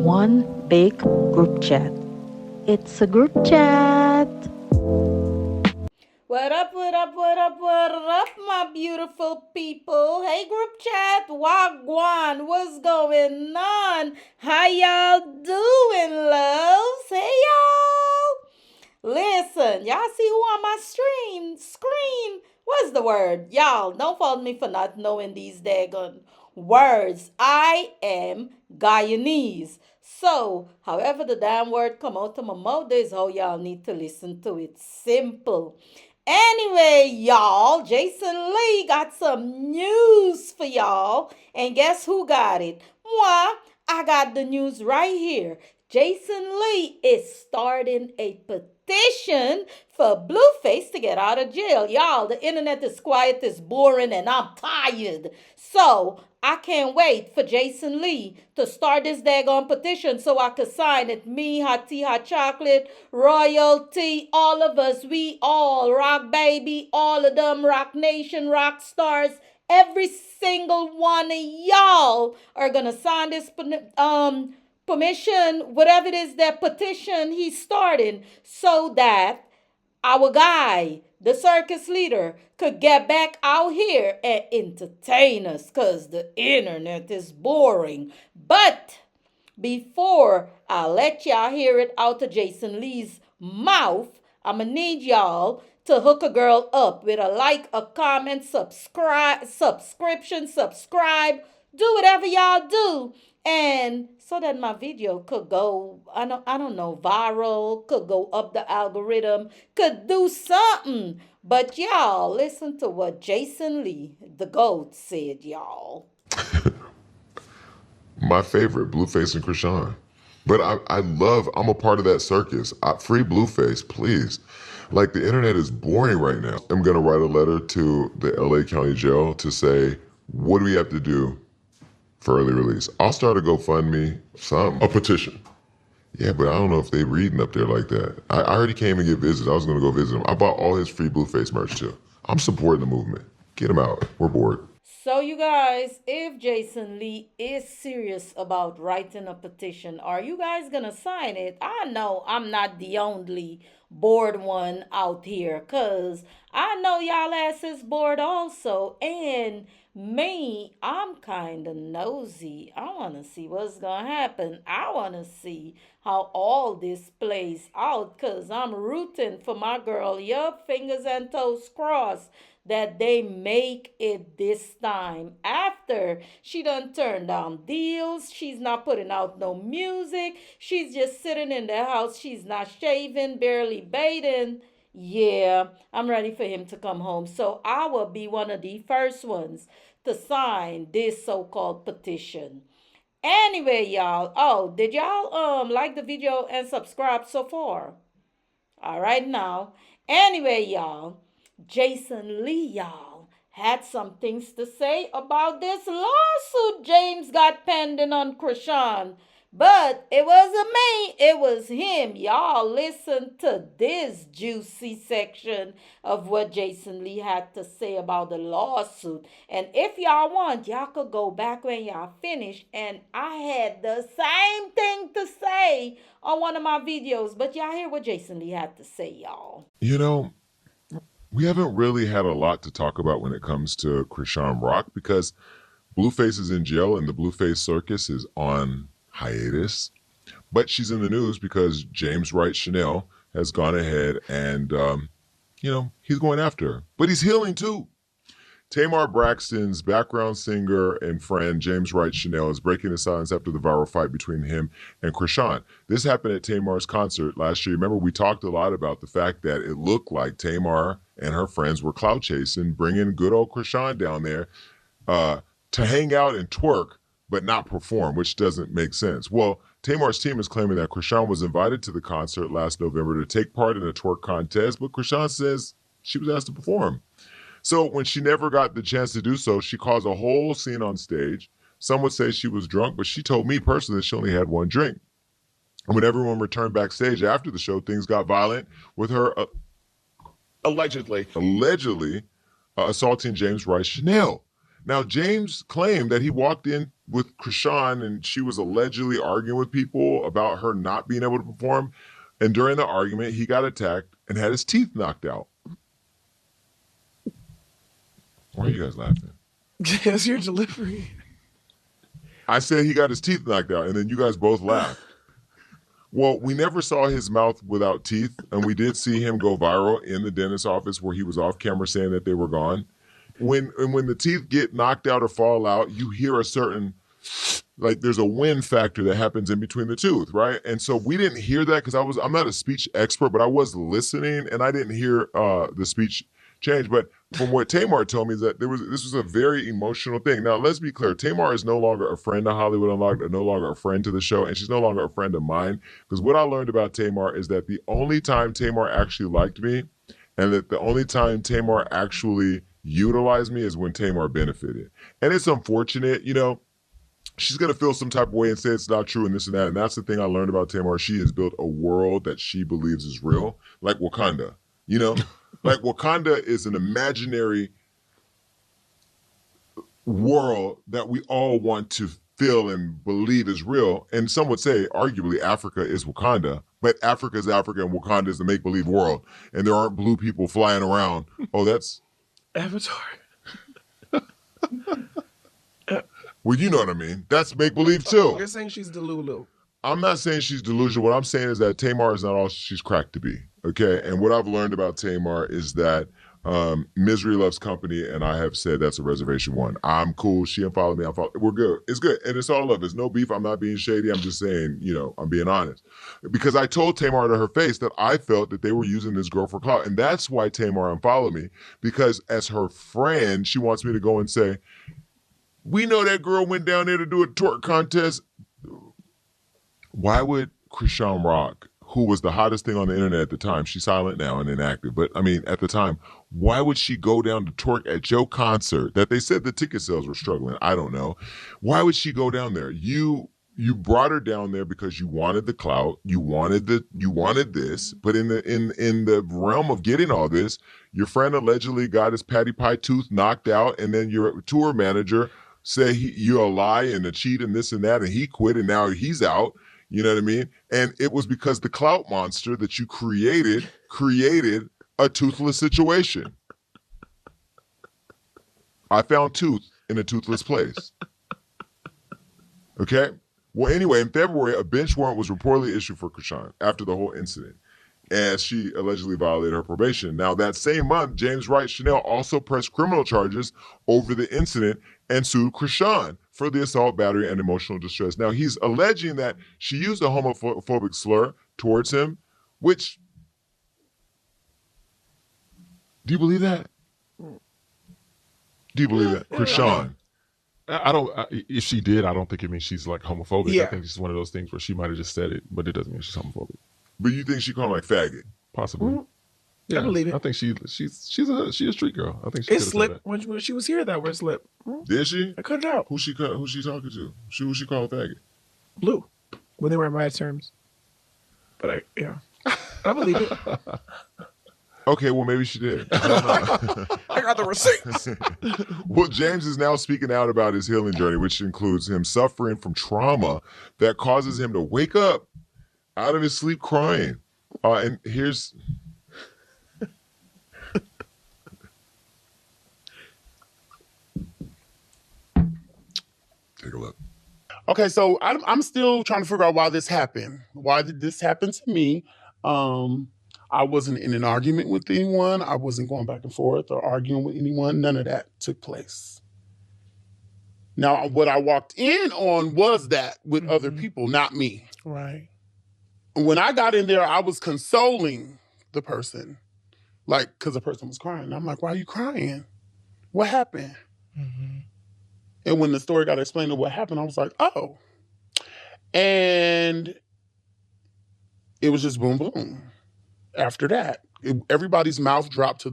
one big group chat. It's a group chat. What up, what up, what up, what up, my beautiful people? Hey, group chat, Wagwan, what's going on? How y'all doing, loves? Hey, y'all. Listen, y'all see who on my screen? What's the word? Y'all, don't fault me for not knowing these daggone words. I am Guyanese. So, however the damn word come out of my mouth is how y'all need to listen to it. Simple. Anyway, y'all, Jason Lee got some news for y'all. And guess who got it? Moi, I got the news right here. Jason Lee is starting a petition for Blueface to get out of jail. Y'all, the internet is quiet, it's boring, and I'm tired. So I can't wait for Jason Lee to start this daggone petition so I could sign it. Me, hot tea, hot chocolate, royalty, all of us, we all, rock baby, all of them, rock nation, rock stars. Every single one of y'all are gonna sign this permission, whatever it is, that petition he's starting, so that our guy, the circus leader, could get back out here and entertain us because the internet is boring. But before I let y'all hear it out of Jason Lee's mouth, I'm going to need y'all to hook a girl up with a like, a comment, subscribe, do whatever y'all do. And so that my video could go, I don't know, viral, could go up the algorithm, could do something. But y'all, listen to what Jason Lee, the GOAT, said, y'all. My favorite, Blueface and Chrisean. But I'm a part of that circus. Free Blueface, please. Like, the internet is boring right now. I'm gonna write a letter to the LA County Jail to say, what do we have to do for early release? I'll start a GoFundMe, a petition. Yeah, but I don't know if they reading up there like that. I already came and get visits. I was gonna go visit him. I bought all his free Blueface merch too. I'm supporting the movement. Get him out. We're bored. So, you guys, if Jason Lee is serious about writing a petition, are you guys gonna sign it? I know I'm not the only bored one out here, because I know y'all asses bored also. And me, I'm kind of nosy. I want to see what's gonna happen. I want to see how all this plays out, because I'm rooting for my girl. Yup, fingers and toes crossed that they make it this time. After she done turned down deals, she's not putting out no music, she's just sitting in the house, she's not shaving, barely bathing. Yeah, I'm ready for him to come home. So I will be one of the first ones to sign this so-called petition. Anyway, y'all. Oh, did y'all like the video and subscribe so far? All right now. Anyway, y'all. Jason Lee, y'all, had some things to say about this lawsuit James got pending on Chrisean. But it wasn't me, it was him. Y'all listen to this juicy section of what Jason Lee had to say about the lawsuit. And if y'all want, y'all could go back when y'all finish. And I had the same thing to say on one of my videos. But y'all hear what Jason Lee had to say, y'all. You know, we haven't really had a lot to talk about when it comes to Chrisean Rock because Blueface is in jail and the Blueface circus is on hiatus. But she's in the news because James Wright Chanel has gone ahead and, he's going after her. But he's healing too. Tamar Braxton's background singer and friend James Wright Chanel is breaking the silence after the viral fight between him and Chrisean. This happened at Tamar's concert last year. Remember, we talked a lot about the fact that it looked like Tamar and her friends were clout chasing, bringing good old Chrisean down there to hang out and twerk, but not perform, which doesn't make sense. Well, Tamar's team is claiming that Chrisean was invited to the concert last November to take part in a twerk contest, but Chrisean says she was asked to perform. So when she never got the chance to do so, she caused a whole scene on stage. Some would say she was drunk, but she told me personally that she only had one drink. And when everyone returned backstage after the show, things got violent with her allegedly assaulting James Wright Chanel. Now, James claimed that he walked in with Chrisean and she was allegedly arguing with people about her not being able to perform. And during the argument, he got attacked and had his teeth knocked out. Why are you guys laughing? Yes, your delivery. I said he got his teeth knocked out, and then you guys both laughed. Well, we never saw his mouth without teeth, and we did see him go viral in the dentist's office where he was off camera saying that they were gone. When the teeth get knocked out or fall out, you hear a certain, like there's a wind factor that happens in between the tooth, right? And so we didn't hear that because I'm not a speech expert, but I was listening and I didn't hear the speech change. But from what Tamar told me is that this was a very emotional thing. Now, let's be clear. Tamar is no longer a friend of Hollywood Unlocked, or no longer a friend to the show, and she's no longer a friend of mine. Because what I learned about Tamar is that the only time Tamar actually liked me, and that the only time Tamar actually utilized me is when Tamar benefited. And it's unfortunate, she's going to feel some type of way and say it's not true and this and that. And that's the thing I learned about Tamar. She has built a world that she believes is real, like Wakanda, Like Wakanda is an imaginary world that we all want to feel and believe is real. And some would say, arguably, Africa is Wakanda, but Africa is Africa and Wakanda is the make-believe world. And there aren't blue people flying around. Oh, that's... Avatar. Well, you know what I mean. That's make-believe too. You're saying she's Delulu. I'm not saying she's delusional. What I'm saying is that Tamar is not all she's cracked to be, okay? And what I've learned about Tamar is that misery loves company, and I have said that's a reservation one. I'm cool. She unfollowed me. We're good. It's good. And it's all love. There's no beef. I'm not being shady. I'm just saying, I'm being honest. Because I told Tamar to her face that I felt that they were using this girl for clout. And that's why Tamar unfollowed me. Because as her friend, she wants me to go and say, we know that girl went down there to do a twerk contest. Why would Chrisean Rock, who was the hottest thing on the internet at the time, she's silent now and inactive, but I mean, at the time, why would she go down to twerk at your concert that they said the ticket sales were struggling? I don't know. Why would she go down there? You brought her down there because you wanted the clout, you wanted this, but in the realm of getting all this, your friend allegedly got his patty pie tooth knocked out, and then your tour manager said you're a lie and a cheat and this and that, and he quit and now he's out. You know what I mean? And it was because the clout monster that you created a toothless situation. I found tooth in a toothless place. Okay? Well, anyway, in February, a bench warrant was reportedly issued for Chrisean after the whole incident, as she allegedly violated her probation. Now, that same month, James Wright Chanel also pressed criminal charges over the incident and sued Chrisean for the assault, battery, and emotional distress. Now, he's alleging that she used a homophobic slur towards him, which... Do you believe that? Do you believe that? Chrisean. I don't. If she did, I don't think it means she's like homophobic. Yeah. I think it's one of those things where she might have just said it, but it doesn't mean she's homophobic. But you think she called him like faggot? Possibly. Mm-hmm. Yeah, I believe it. I think she's a street girl. I think she It could've said slipped that. when she was here. That word slipped. Did she? I cut it out. Who she talking to? Who she called a faggot? Blue. When they were in my terms. But I believe it. Okay, well, maybe she did. I got the receipts. Well, James is now speaking out about his healing journey, which includes him suffering from trauma that causes him to wake up out of his sleep crying. And here's... Take a look. Okay, so I'm still trying to figure out why this happened. Why did this happen to me? I wasn't in an argument with anyone. I wasn't going back and forth or arguing with anyone. None of that took place. Now, what I walked in on was that with other people, not me. Right. When I got in there, I was consoling the person, like, because the person was crying. I'm like, why are you crying? What happened? Mm-hmm. And when the story got explained of what happened, I was like, oh. And it was just boom, boom. After that, everybody's mouth dropped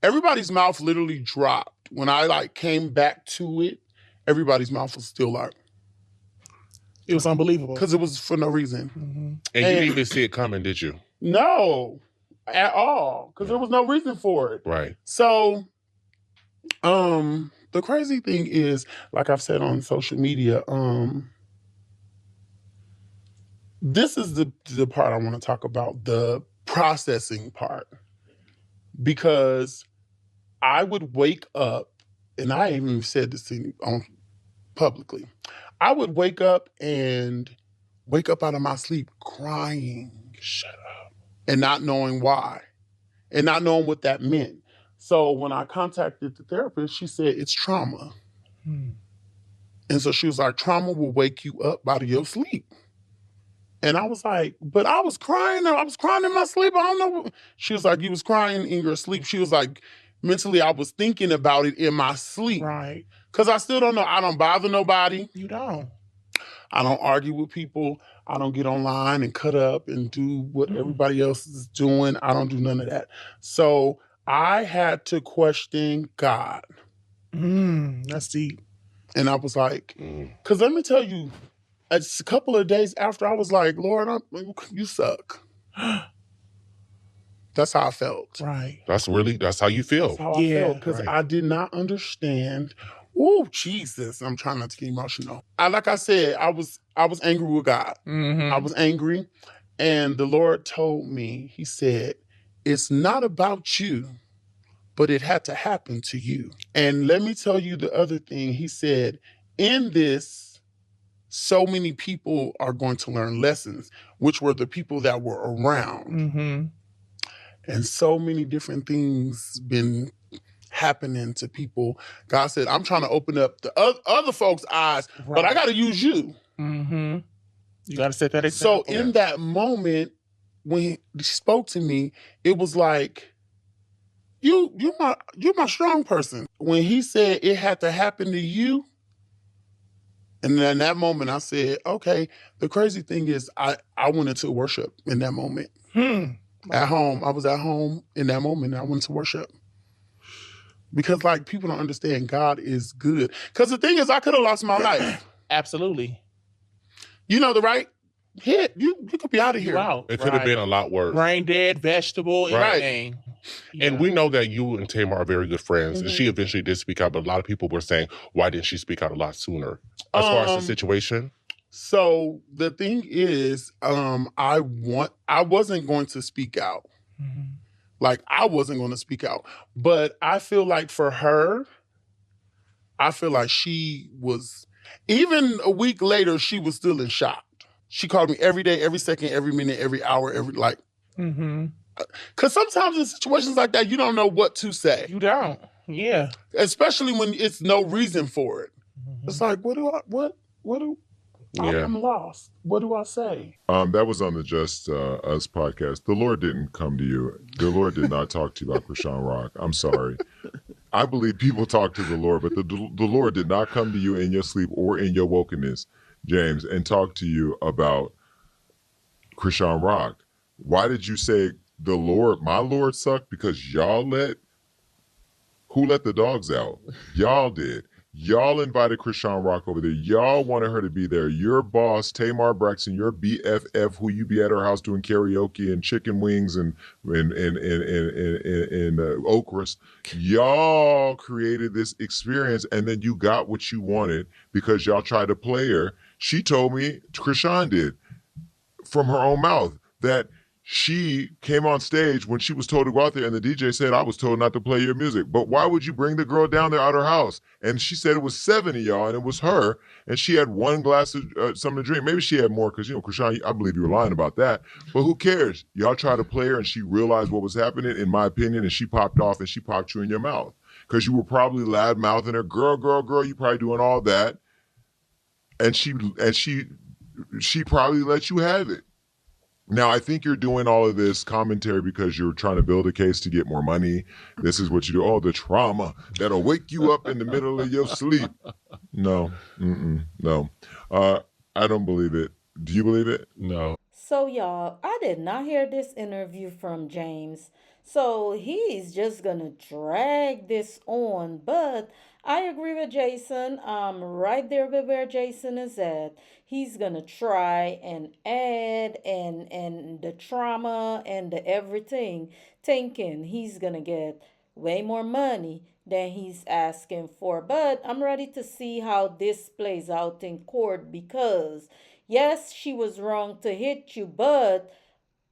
everybody's mouth literally dropped. When I came back to it, everybody's mouth was still like. It was unbelievable. Because it was for no reason. Mm-hmm. And you didn't even see it coming, did you? No, at all. Because there was no reason for it. Right. So, The crazy thing is, like I've said on social media, this is the part I want to talk about, the processing part. Because I would wake up, and I even said this to on publicly. I would wake up out of my sleep crying. Shut up. And not knowing why. And not knowing what that meant. So when I contacted the therapist, she said it's trauma. And so she was like, trauma will wake you up out of your sleep. And I was like, but I was crying. I was crying in my sleep. I don't know. She was like, you was crying in your sleep. She was like, mentally, I was thinking about it in my sleep. Right. Because I still don't know. I don't bother nobody. You don't. I don't argue with people. I don't get online and cut up and do what everybody else is doing. I don't do none of that. So I had to question God. That's deep. And I was like, because let me tell you, a couple of days after, I was like, Lord, you suck. That's how I felt. Right. That's how you feel. That's how I felt. Because I did not understand. Oh, Jesus. I'm trying not to get emotional. Like I said, I was angry with God. I was angry. And the Lord told me, he said, it's not about you, but it had to happen to you. And let me tell you the other thing. He said, in this, so many people are going to learn lessons, which were the people that were around. And so many different things been happening to people. God said, I'm trying to open up the other folks' eyes, but I got to use you. You got to set that example. So in that moment, when he spoke to me, it was like, you're my strong person. When he said it had to happen to you, and then in that moment I said, okay. The crazy thing is I went into worship in that moment. At home. I was at home in that moment and I went to worship. Because like people don't understand God is good. Because the thing is, I could have lost my life. Absolutely. You know, the right hit, you could be out of here. You out. It could have been a lot worse. Brain dead, vegetable, anything. And we know that you and Tamar are very good friends. And she eventually did speak out, but a lot of people were saying, why didn't she speak out a lot sooner? As far as the situation? So the thing is, I wasn't going to speak out. Like, I wasn't going to speak out. But I feel like for her, I feel like she was, even a week later, she was still in shock. She called me every day, every second, every minute, every hour, because sometimes in situations like that, you don't know what to say. You don't. Yeah. Especially when it's no reason for it. It's like, I'm lost. What do I say? That was on the Just Us podcast. The Lord didn't come to you. The Lord did not talk to you about Chrisean Rock. I'm sorry. I believe people talk to the Lord, but the Lord did not come to you in your sleep or in your wokenness, James, and talk to you about Chrisean Rock. Why did you say the Lord, my Lord sucked? Because who let the dogs out? Y'all did. Y'all invited Chrisean Rock over there. Y'all wanted her to be there. Your boss, Tamar Braxton, your BFF, who you be at her house doing karaoke and chicken wings and okras. Y'all created this experience, and then you got what you wanted because y'all tried to play her. She told me, Chrisean did, from her own mouth, that she came on stage when she was told to go out there, and the DJ said, I was told not to play your music. But why would you bring the girl down there out her house? And she said it was 7 of y'all, and it was her, and she had one glass of something to drink. Maybe she had more because, Chrisean, I believe you were lying about that. But who cares? Y'all tried to play her, and she realized what was happening, in my opinion, and she popped off, and she popped you in your mouth. Because you were probably loud-mouthing her, girl, you probably doing all that. And she probably let you have it. Now, I think you're doing all of this commentary because you're trying to build a case to get more money. This is what you do. Oh, the trauma that'll wake you up in the middle of your sleep. No. No. I don't believe it. Do you believe it? No. So, y'all, I did not hear this interview from James. So he's just going to drag this on. But I agree with Jason. I'm right there with where Jason is at. He's going to try and add and the trauma and the everything, thinking he's going to get way more money than he's asking for. But I'm ready to see how this plays out in court because, yes, she was wrong to hit you, but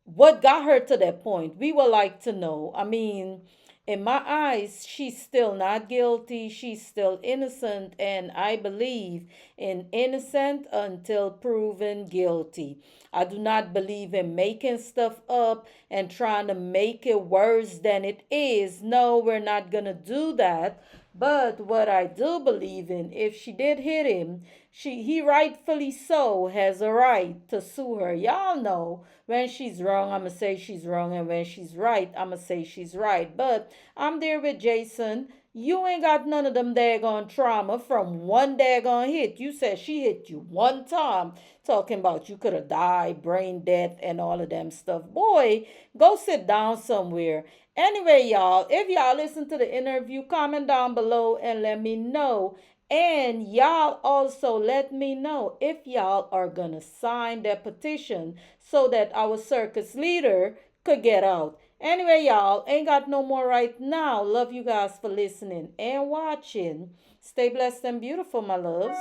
what got her to that point? We would like to know. I mean, in my eyes, she's still not guilty. She's still innocent. And I believe in innocent until proven guilty. I do not believe in making stuff up and trying to make it worse than it is. No, we're not going to do that. But what I do believe in, if she did hit him, he rightfully so has a right to sue her. Y'all know when she's wrong, I'ma say she's wrong, and when she's right, I'ma say she's right. But I'm there with Jason. You ain't got none of them daggone trauma from one daggone hit. You said she hit you one time, talking about you could have died, brain death, and all of them stuff. Boy, go sit down somewhere. Anyway, y'all, if y'all listen to the interview, comment down below and let me know. And y'all also let me know if y'all are gonna sign that petition so that our circus leader could get out. Anyway, y'all, ain't got no more right now. Love you guys for listening and watching. Stay blessed and beautiful, my loves.